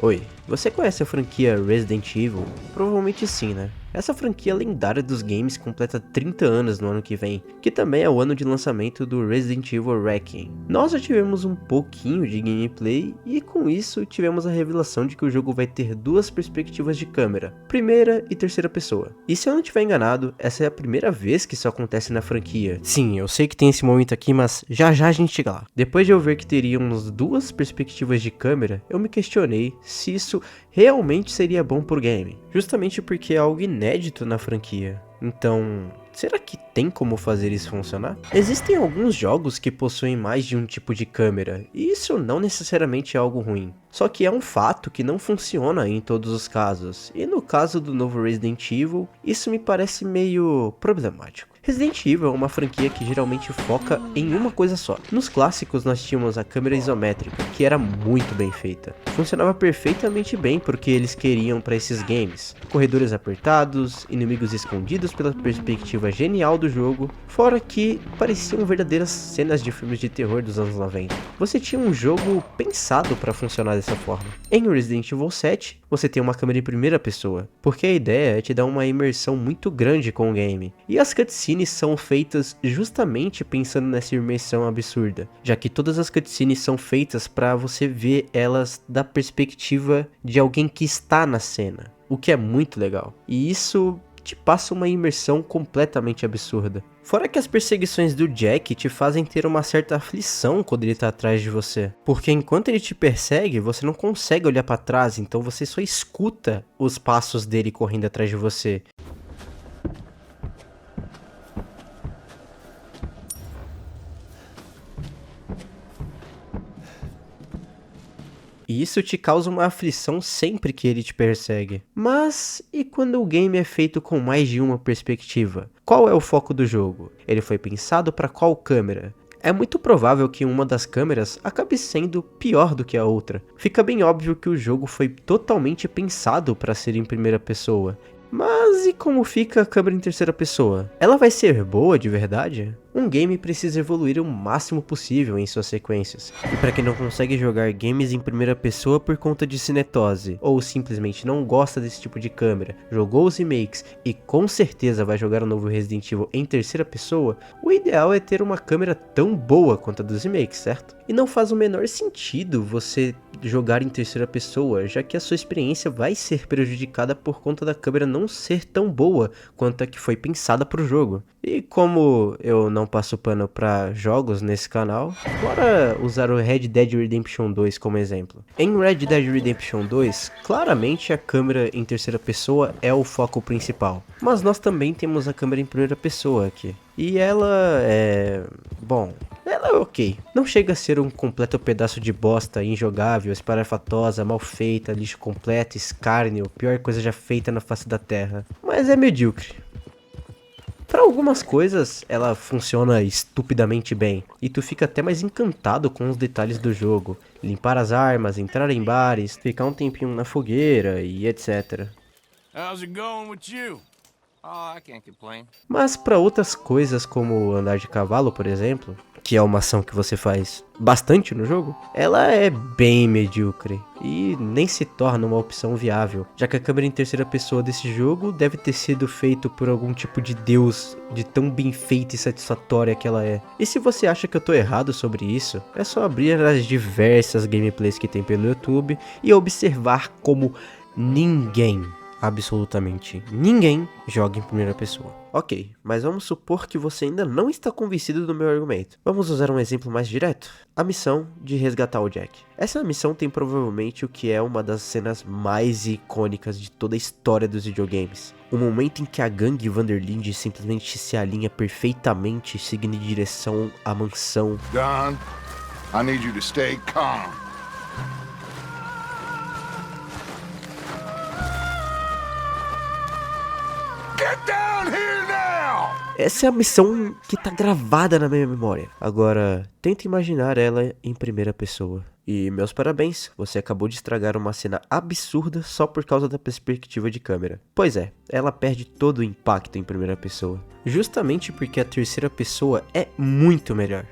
Oi, você conhece a franquia Resident Evil? Provavelmente sim, né? Essa franquia lendária dos games completa 30 anos no ano que vem, que também é o ano de lançamento do Resident Evil Requiem. Nós já tivemos um pouquinho de gameplay e com isso tivemos a revelação de que o jogo vai ter duas perspectivas de câmera, primeira e terceira pessoa. E se eu não estiver enganado, essa é a primeira vez que isso acontece na franquia. Sim, eu sei que tem esse momento aqui, mas já já a gente chega lá. Depois de eu ver que teríamos duas perspectivas de câmera, eu me questionei se isso realmente seria bom pro game, justamente porque é algo inédito na franquia. Então, será que tem como fazer isso funcionar? Existem alguns jogos que possuem mais de um tipo de câmera, e isso não necessariamente é algo ruim. Só que é um fato que não funciona em todos os casos, e no caso do novo Resident Evil, isso me parece meio problemático. Resident Evil é uma franquia que geralmente foca em uma coisa só. Nos clássicos nós tínhamos a câmera isométrica, que era muito bem feita. Funcionava perfeitamente bem porque eles queriam para esses games. Corredores apertados, inimigos escondidos pela perspectiva genial do jogo, fora que pareciam verdadeiras cenas de filmes de terror dos anos 90. Você tinha um jogo pensado para funcionar dessa forma. Em Resident Evil 7, você tem uma câmera em primeira pessoa, porque a ideia é te dar uma imersão muito grande com o game. E as cutscenes são feitas justamente pensando nessa imersão absurda, já que todas as cutscenes são feitas para você ver elas da perspectiva de alguém que está na cena, o que é muito legal. E isso te passa uma imersão completamente absurda. Fora que as perseguições do Jack te fazem ter uma certa aflição quando ele tá atrás de você. Porque enquanto ele te persegue, você não consegue olhar para trás, então você só escuta os passos dele correndo atrás de você. E isso te causa uma aflição sempre que ele te persegue. Mas e quando o game é feito com mais de uma perspectiva? Qual é o foco do jogo? Ele foi pensado para qual câmera? É muito provável que uma das câmeras acabe sendo pior do que a outra. Fica bem óbvio que o jogo foi totalmente pensado para ser em primeira pessoa. Mas e como fica a câmera em terceira pessoa? Ela vai ser boa de verdade? Um game precisa evoluir o máximo possível em suas sequências. E para quem não consegue jogar games em primeira pessoa por conta de cinetose, ou simplesmente não gosta desse tipo de câmera, jogou os remakes e com certeza vai jogar o novo Resident Evil em terceira pessoa, o ideal é ter uma câmera tão boa quanto a dos remakes, certo? E não faz o menor sentido você jogar em terceira pessoa, já que a sua experiência vai ser prejudicada por conta da câmera não ser tão boa quanto a que foi pensada para o jogo. E como eu não passo pano para jogos nesse canal, bora usar o Red Dead Redemption 2 como exemplo. Em Red Dead Redemption 2, claramente a câmera em terceira pessoa é o foco principal, mas nós também temos a câmera em primeira pessoa aqui. E ela é... bom, ela é ok. Não chega a ser um completo pedaço de bosta, injogável, esparafatosa, mal feita, lixo completo, escárnio, pior coisa já feita na face da terra. Mas é medíocre. Para algumas coisas, ela funciona estupidamente bem, e tu fica até mais encantado com os detalhes do jogo. Limpar as armas, entrar em bares, ficar um tempinho na fogueira e etc. How's it going with you? Oh, I can't complain. Mas para outras coisas, como andar de cavalo, por exemplo, que é uma ação que você faz bastante no jogo, ela é bem medíocre e nem se torna uma opção viável, já que a câmera em terceira pessoa desse jogo deve ter sido feito por algum tipo de deus de tão bem feita e satisfatória que ela é. E se você acha que eu tô errado sobre isso, é só abrir as diversas gameplays que tem pelo YouTube e observar como ninguém, absolutamente ninguém, joga em primeira pessoa. Ok, mas vamos supor que você ainda não está convencido do meu argumento. Vamos usar um exemplo mais direto. A missão de resgatar o Jack. Essa missão tem provavelmente o que é uma das cenas mais icônicas de toda a história dos videogames. O momento em que a gangue Vanderlinde simplesmente se alinha perfeitamente seguindo em direção à mansão. Don, I need you to stay calm. Get down here now! Essa é a missão que tá gravada na minha memória. Agora, tenta imaginar ela em primeira pessoa. E meus parabéns, você acabou de estragar uma cena absurda só por causa da perspectiva de câmera. Pois é, ela perde todo o impacto em primeira pessoa. Justamente porque a terceira pessoa é muito melhor.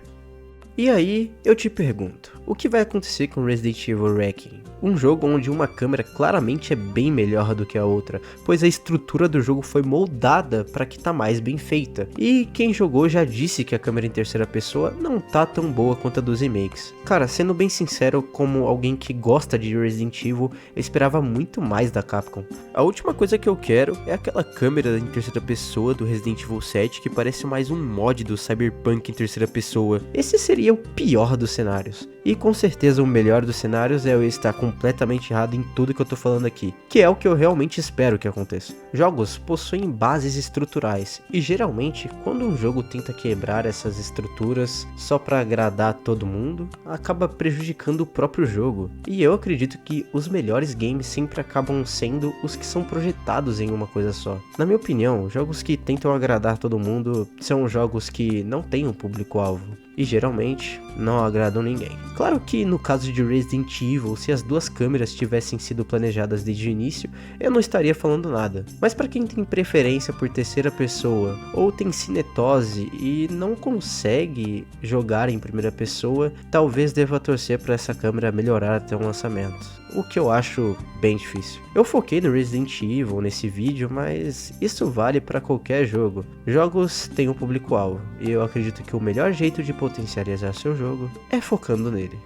E aí, eu te pergunto, o que vai acontecer com Resident Evil Requiem? Um jogo onde uma câmera claramente é bem melhor do que a outra, pois a estrutura do jogo foi moldada para que tá mais bem feita. E quem jogou já disse que a câmera em terceira pessoa não tá tão boa quanto a dos remakes. Cara, sendo bem sincero, como alguém que gosta de Resident Evil, eu esperava muito mais da Capcom. A última coisa que eu quero é aquela câmera em terceira pessoa do Resident Evil 7 que parece mais um mod do Cyberpunk em terceira pessoa. Esse seria o pior dos cenários. E com certeza o melhor dos cenários é eu estar completamente errado em tudo que eu tô falando aqui, que é o que eu realmente espero que aconteça. Jogos possuem bases estruturais, e geralmente quando um jogo tenta quebrar essas estruturas só pra agradar todo mundo, acaba prejudicando o próprio jogo. E eu acredito que os melhores games sempre acabam sendo os que são projetados em uma coisa só. Na minha opinião, jogos que tentam agradar todo mundo são jogos que não têm um público-alvo. E geralmente não agradam ninguém. Claro que no caso de Resident Evil, se as duas câmeras tivessem sido planejadas desde o início, eu não estaria falando nada. Mas para quem tem preferência por terceira pessoa, ou tem cinetose e não consegue jogar em primeira pessoa, talvez deva torcer para essa câmera melhorar até o lançamento. O que eu acho bem difícil. Eu foquei no Resident Evil nesse vídeo, mas isso vale para qualquer jogo. Jogos têm um público-alvo, e eu acredito que o melhor jeito de potencializar seu jogo é focando nele.